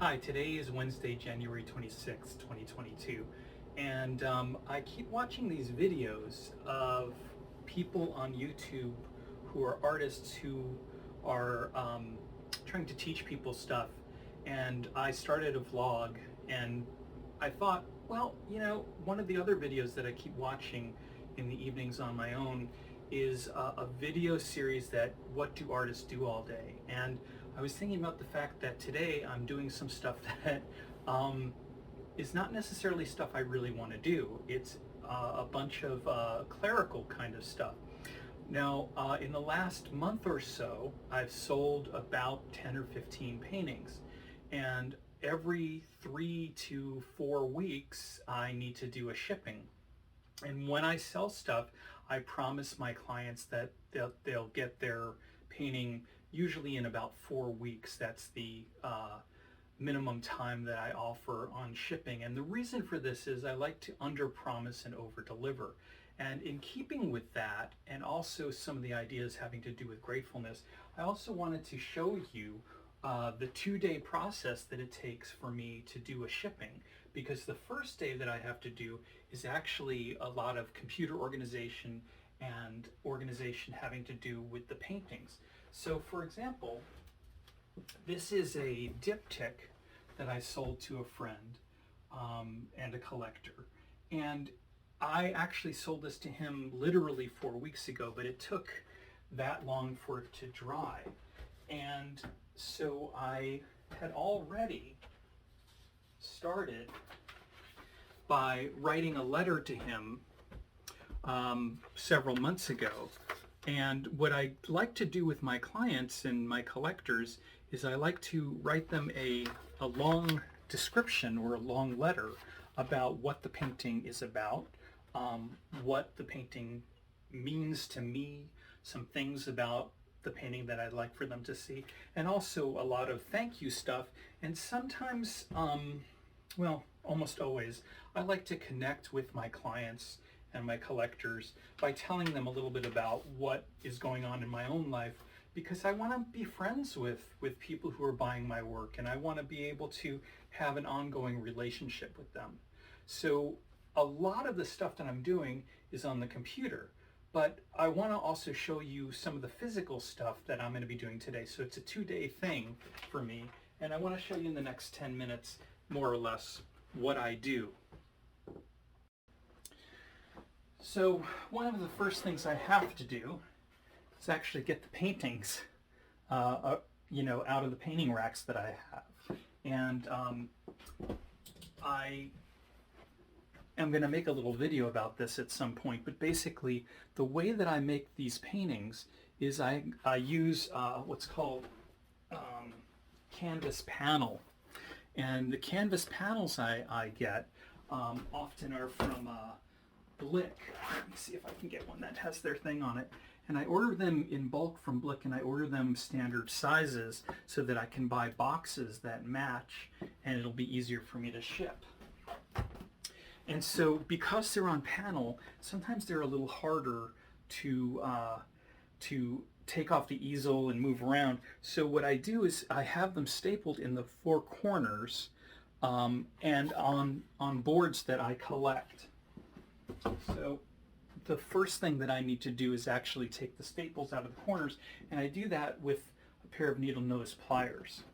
Hi, today is Wednesday, January 26th, 2022, and I keep watching these videos of people on YouTube who are artists who are trying to teach people stuff, and I started a vlog, and I thought, well, one of the other videos that I keep watching in the evenings on my own is a video series that what do artists do all day. And I was thinking about the fact that today I'm doing some stuff that is not necessarily stuff I really want to do. It's a bunch of clerical kind of stuff. Now, in the last month or so, I've sold about 10 or 15 paintings, and every 3 to 4 weeks I need to do a shipping. And when I sell stuff, I promise my clients that they'll get their painting usually in about 4 weeks. That's the minimum time that I offer on shipping. And the reason for this is I like to under promise and over deliver. And in keeping with that, and also some of the ideas having to do with gratefulness, I also wanted to show you the 2-day process that it takes for me to do a shipping, because the first day that I have to do is actually a lot of computer organization and organization having to do with the paintings. So for example, this is a diptych that I sold to a friend and a collector, and I actually sold this to him literally 4 weeks ago, but it took that long for it to dry. And so I had already started by writing a letter to him several months ago. And what I like to do with my clients and my collectors is I like to write them a long description or a long letter about what the painting is about, what the painting means to me, some things about the painting that I'd like for them to see, and also a lot of thank you stuff. And sometimes, well, almost always, I like to connect with my clients and my collectors by telling them a little bit about what is going on in my own life, because I want to be friends with people who are buying my work, and I want to be able to have an ongoing relationship with them. So a lot of the stuff that I'm doing is on the computer, but I want to also show you some of the physical stuff that I'm going to be doing today. So it's a 2-day thing for me, and I want to show you in the next 10 minutes more or less what I do. So one of the first things I have to do is actually get the paintings out of the painting racks that I have. And I am going to make a little video about this at some point, but basically the way that I make these paintings is I use what's called canvas panel. And the canvas panels I get often are from Blick. Let me see if I can get one that has their thing on it. And I order them in bulk from Blick, and I order them standard sizes so that I can buy boxes that match, and it'll be easier for me to ship. And so because they're on panel, sometimes they're a little harder to take off the easel and move around. So what I do is I have them stapled in the 4 corners and on boards that I collect. So the first thing that I need to do is actually take the staples out of the corners, and I do that with a pair of needle nose pliers.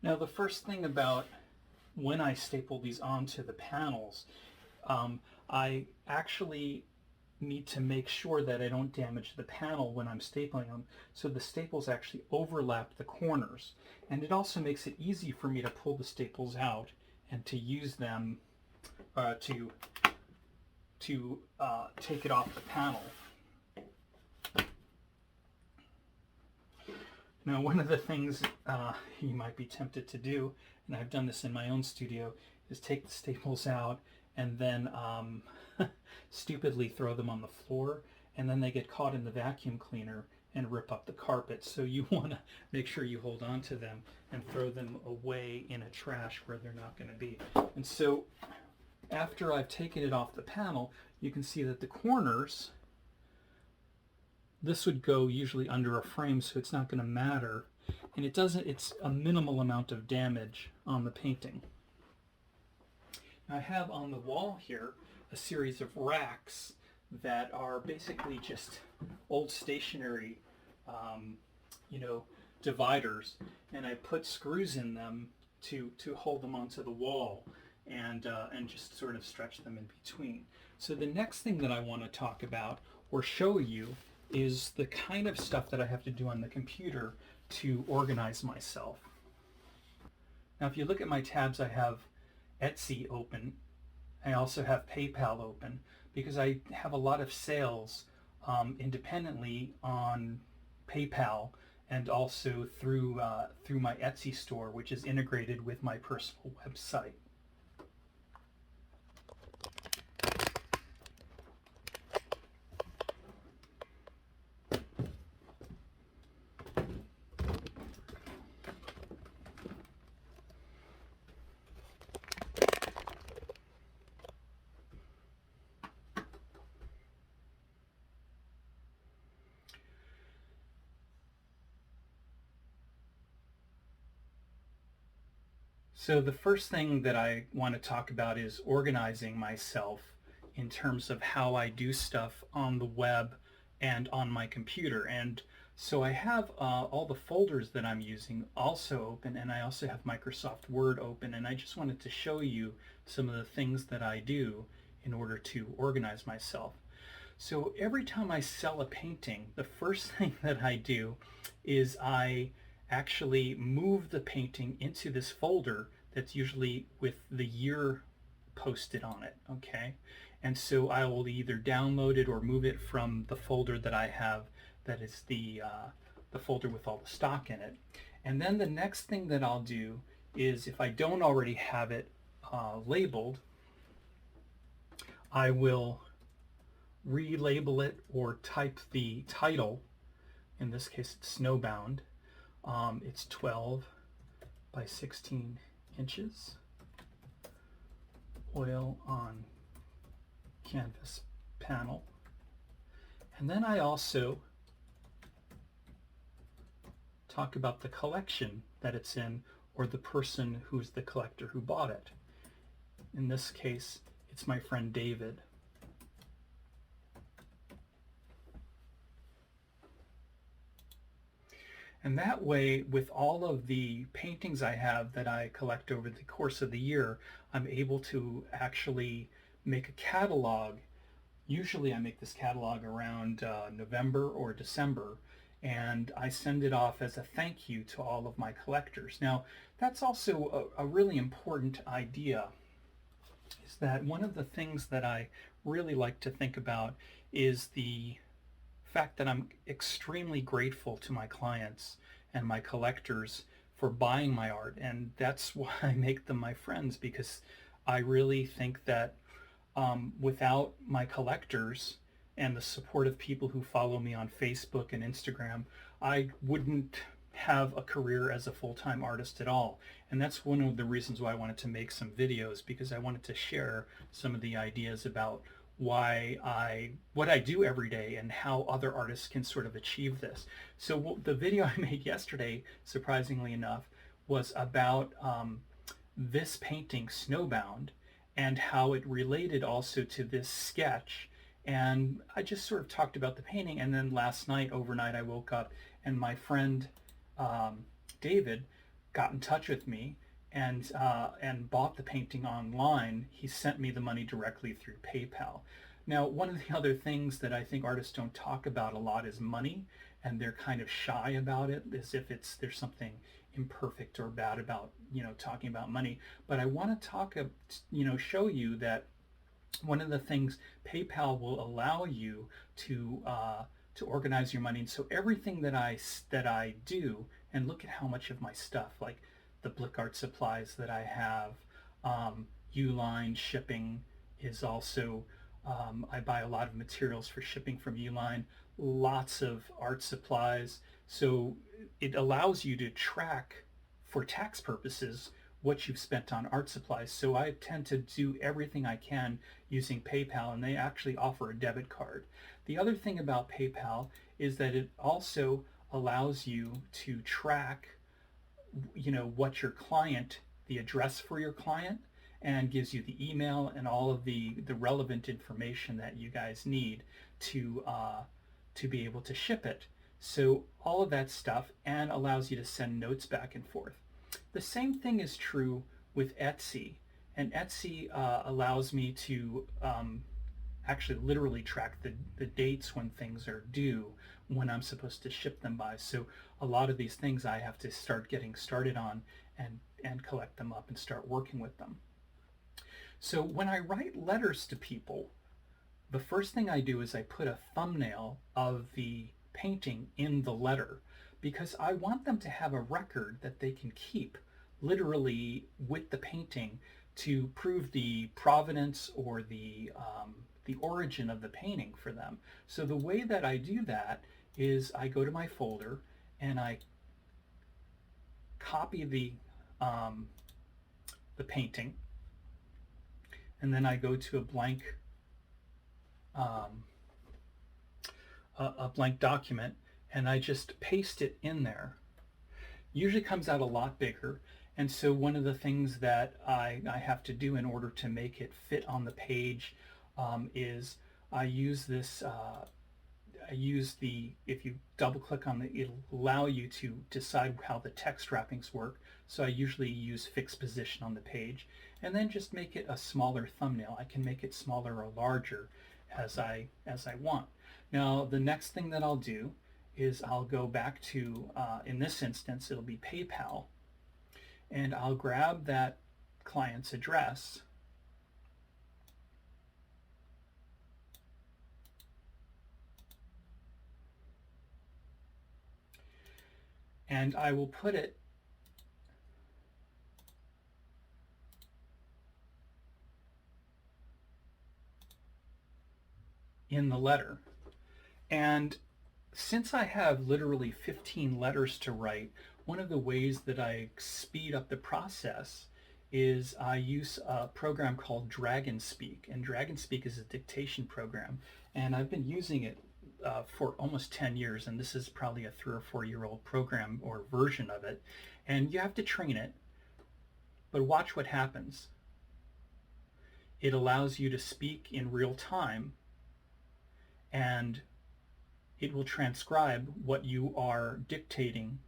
Now the first thing about when I staple these onto the panels, I actually need to make sure that I don't damage the panel when I'm stapling them, so the staples actually overlap the corners. And it also makes it easy for me to pull the staples out and to use them to take it off the panel. Now, one of the things you might be tempted to do, and I've done this in my own studio, is take the staples out and then stupidly throw them on the floor, and then they get caught in the vacuum cleaner and rip up the carpet. So you want to make sure you hold on to them and throw them away in a trash where they're not going to be. And so after I've taken it off the panel, you can see that the corners, this would go usually under a frame, so it's not going to matter and it's a minimal amount of damage on the painting. Now I have on the wall here a series of racks that are basically just old stationary, dividers, and I put screws in them to hold them onto the wall and just sort of stretch them in between. So the next thing that I want to talk about or show you is the kind of stuff that I have to do on the computer to organize myself. Now if you look at my tabs, I have Etsy open. I also have PayPal open because I have a lot of sales independently on PayPal and also through my Etsy store, which is integrated with my personal website. So the first thing that I want to talk about is organizing myself in terms of how I do stuff on the web and on my computer. And so I have all the folders that I'm using also open, and I also have Microsoft Word open, and I just wanted to show you some of the things that I do in order to organize myself. So every time I sell a painting, the first thing that I do is I actually move the painting into this folder that's usually with the year posted on it, okay? And so I will either download it or move it from the folder that I have that is the folder with all the stock in it. And then the next thing that I'll do is, if I don't already have it labeled, I will relabel it or type the title. In this case, it's Snowbound. It's 12 by 16 inches. Oil on canvas panel. And then I also talk about the collection that it's in, or the person who's the collector who bought it. In this case, it's my friend David. And that way, with all of the paintings I have that I collect over the course of the year, I'm able to actually make a catalog. Usually I make this catalog around November or December, and I send it off as a thank you to all of my collectors. Now, that's also a really important idea, is that one of the things that I really like to think about is the fact that I'm extremely grateful to my clients and my collectors for buying my art, and that's why I make them my friends, because I really think that without my collectors and the support of people who follow me on Facebook and Instagram, I wouldn't have a career as a full-time artist at all. And that's one of the reasons why I wanted to make some videos, because I wanted to share some of the ideas about what I do every day and how other artists can sort of achieve this. So the video I made yesterday, surprisingly enough, was about this painting, Snowbound, and how it related also to this sketch. And I just sort of talked about the painting, and then last night, overnight, I woke up and my friend David got in touch with me and bought the painting online. He sent me the money directly through PayPal. Now, one of the other things that I think artists don't talk about a lot is money, and they're kind of shy about it, as if there's something imperfect or bad about talking about money. But I want to show you that one of the things PayPal will allow you to organize your money. And so everything that I do, and look at how much of my stuff, like the Blick art supplies that I have, Uline shipping is also, I buy a lot of materials for shipping from Uline, lots of art supplies. So it allows you to track, for tax purposes, what you've spent on art supplies. So I tend to do everything I can using PayPal, and they actually offer a debit card. The other thing about PayPal is that it also allows you to track, what your client, the address for your client, and gives you the email and all of the relevant information that you guys need to be able to ship it. So all of that stuff, and allows you to send notes back and forth. The same thing is true with Etsy, and Etsy allows me to actually literally track the dates when things are due, when I'm supposed to ship them by. So a lot of these things I have to start getting started on and collect them up and start working with them. So when I write letters to people, the first thing I do is I put a thumbnail of the painting in the letter, because I want them to have a record that they can keep literally with the painting to prove the provenance or the origin of the painting for them. So the way that I do that is I go to my folder and I copy the painting, and then I go to a blank document, and I just paste it in there. Usually comes out a lot bigger, and so one of the things that I have to do in order to make it fit on the page is I use this. If you double click on it'll allow you to decide how the text wrappings work. So I usually use fixed position on the page, and then just make it a smaller thumbnail. I can make it smaller or larger as I want. Now the next thing that I'll do is I'll go back to, in this instance, it'll be PayPal, and I'll grab that client's address, and I will put it in the letter. And since I have literally 15 letters to write, one of the ways that I speed up the process is I use a program called DragonSpeak. And DragonSpeak is a dictation program, and I've been using it for almost 10 years, and this is probably a 3 or 4 year old program or version of it. And you have to train it, but watch what happens. It allows you to speak in real time, and it will transcribe what you are dictating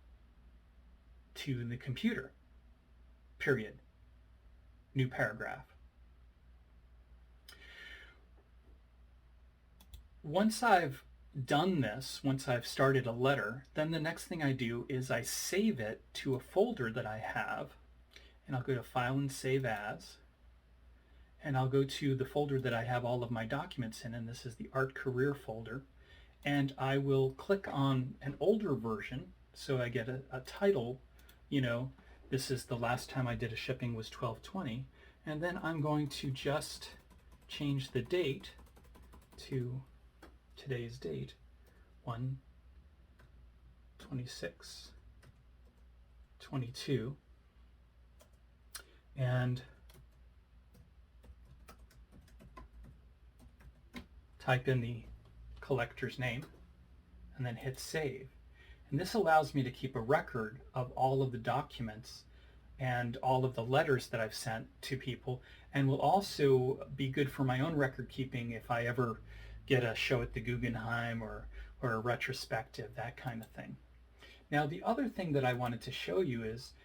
to the computer. Period. New paragraph. Once I've done this, once I've started a letter, then the next thing I do is I save it to a folder that I have, and I'll go to File and Save As, and I'll go to the folder that I have all of my documents in, and this is the Art Career folder, and I will click on an older version, so I get a title, this is the last time I did a shipping was 12/20, and then I'm going to just change the date to today's date, 1/26/22, and type in the collector's name, and then hit save. And this allows me to keep a record of all of the documents and all of the letters that I've sent to people, and will also be good for my own record keeping if I ever get a show at the Guggenheim or a retrospective, that kind of thing. Now the other thing that I wanted to show you is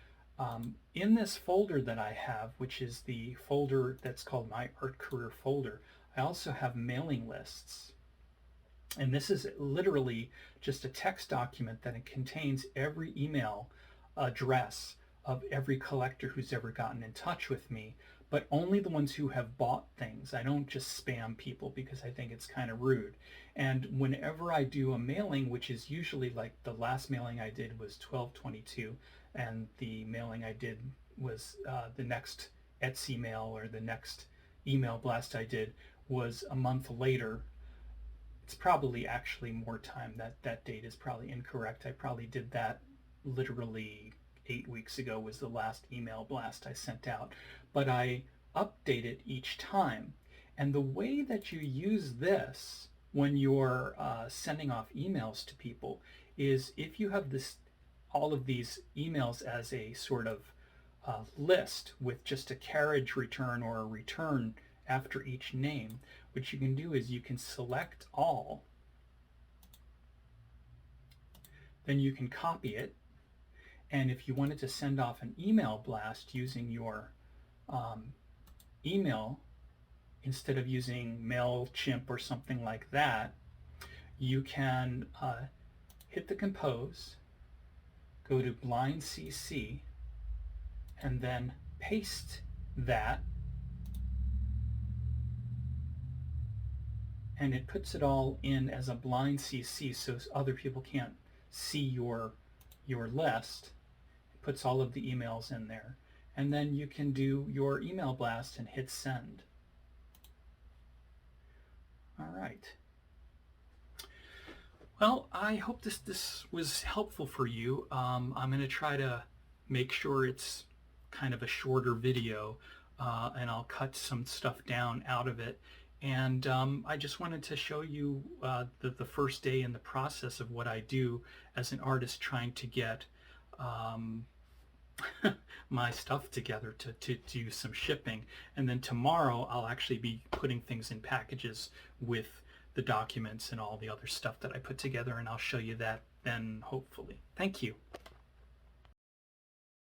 in this folder that I have, which is the folder that's called my Art Career folder, I also have mailing lists. And this is literally just a text document that it contains every email address of every collector who's ever gotten in touch with me, but only the ones who have bought things. I don't just spam people because I think it's kind of rude. And whenever I do a mailing, which is usually like the last mailing I did was 12/22, and the mailing I did was the next Etsy mail or the next email blast I did was a month later. It's probably actually more time. That date is probably incorrect. I probably did that literally 8 weeks ago was the last email blast I sent out, but I update it each time. And the way that you use this when you're sending off emails to people is if you have all of these emails as a sort of list with just a carriage return or a return after each name, what you can do is you can select all, then you can copy it, and if you wanted to send off an email blast using your email, instead of using MailChimp or something like that, you can hit the compose, go to blind CC, and then paste that, and it puts it all in as a blind CC so other people can't see your list. It puts all of the emails in there, and then you can do your email blast and hit send. All right. Well, I hope this was helpful for you. I'm going to try to make sure it's kind of a shorter video, and I'll cut some stuff down out of it. And I just wanted to show you the first day in the process of what I do as an artist trying to get my stuff together to do some shipping. And then tomorrow I'll actually be putting things in packages with the documents and all the other stuff that I put together, and I'll show you that then, hopefully. Thank you.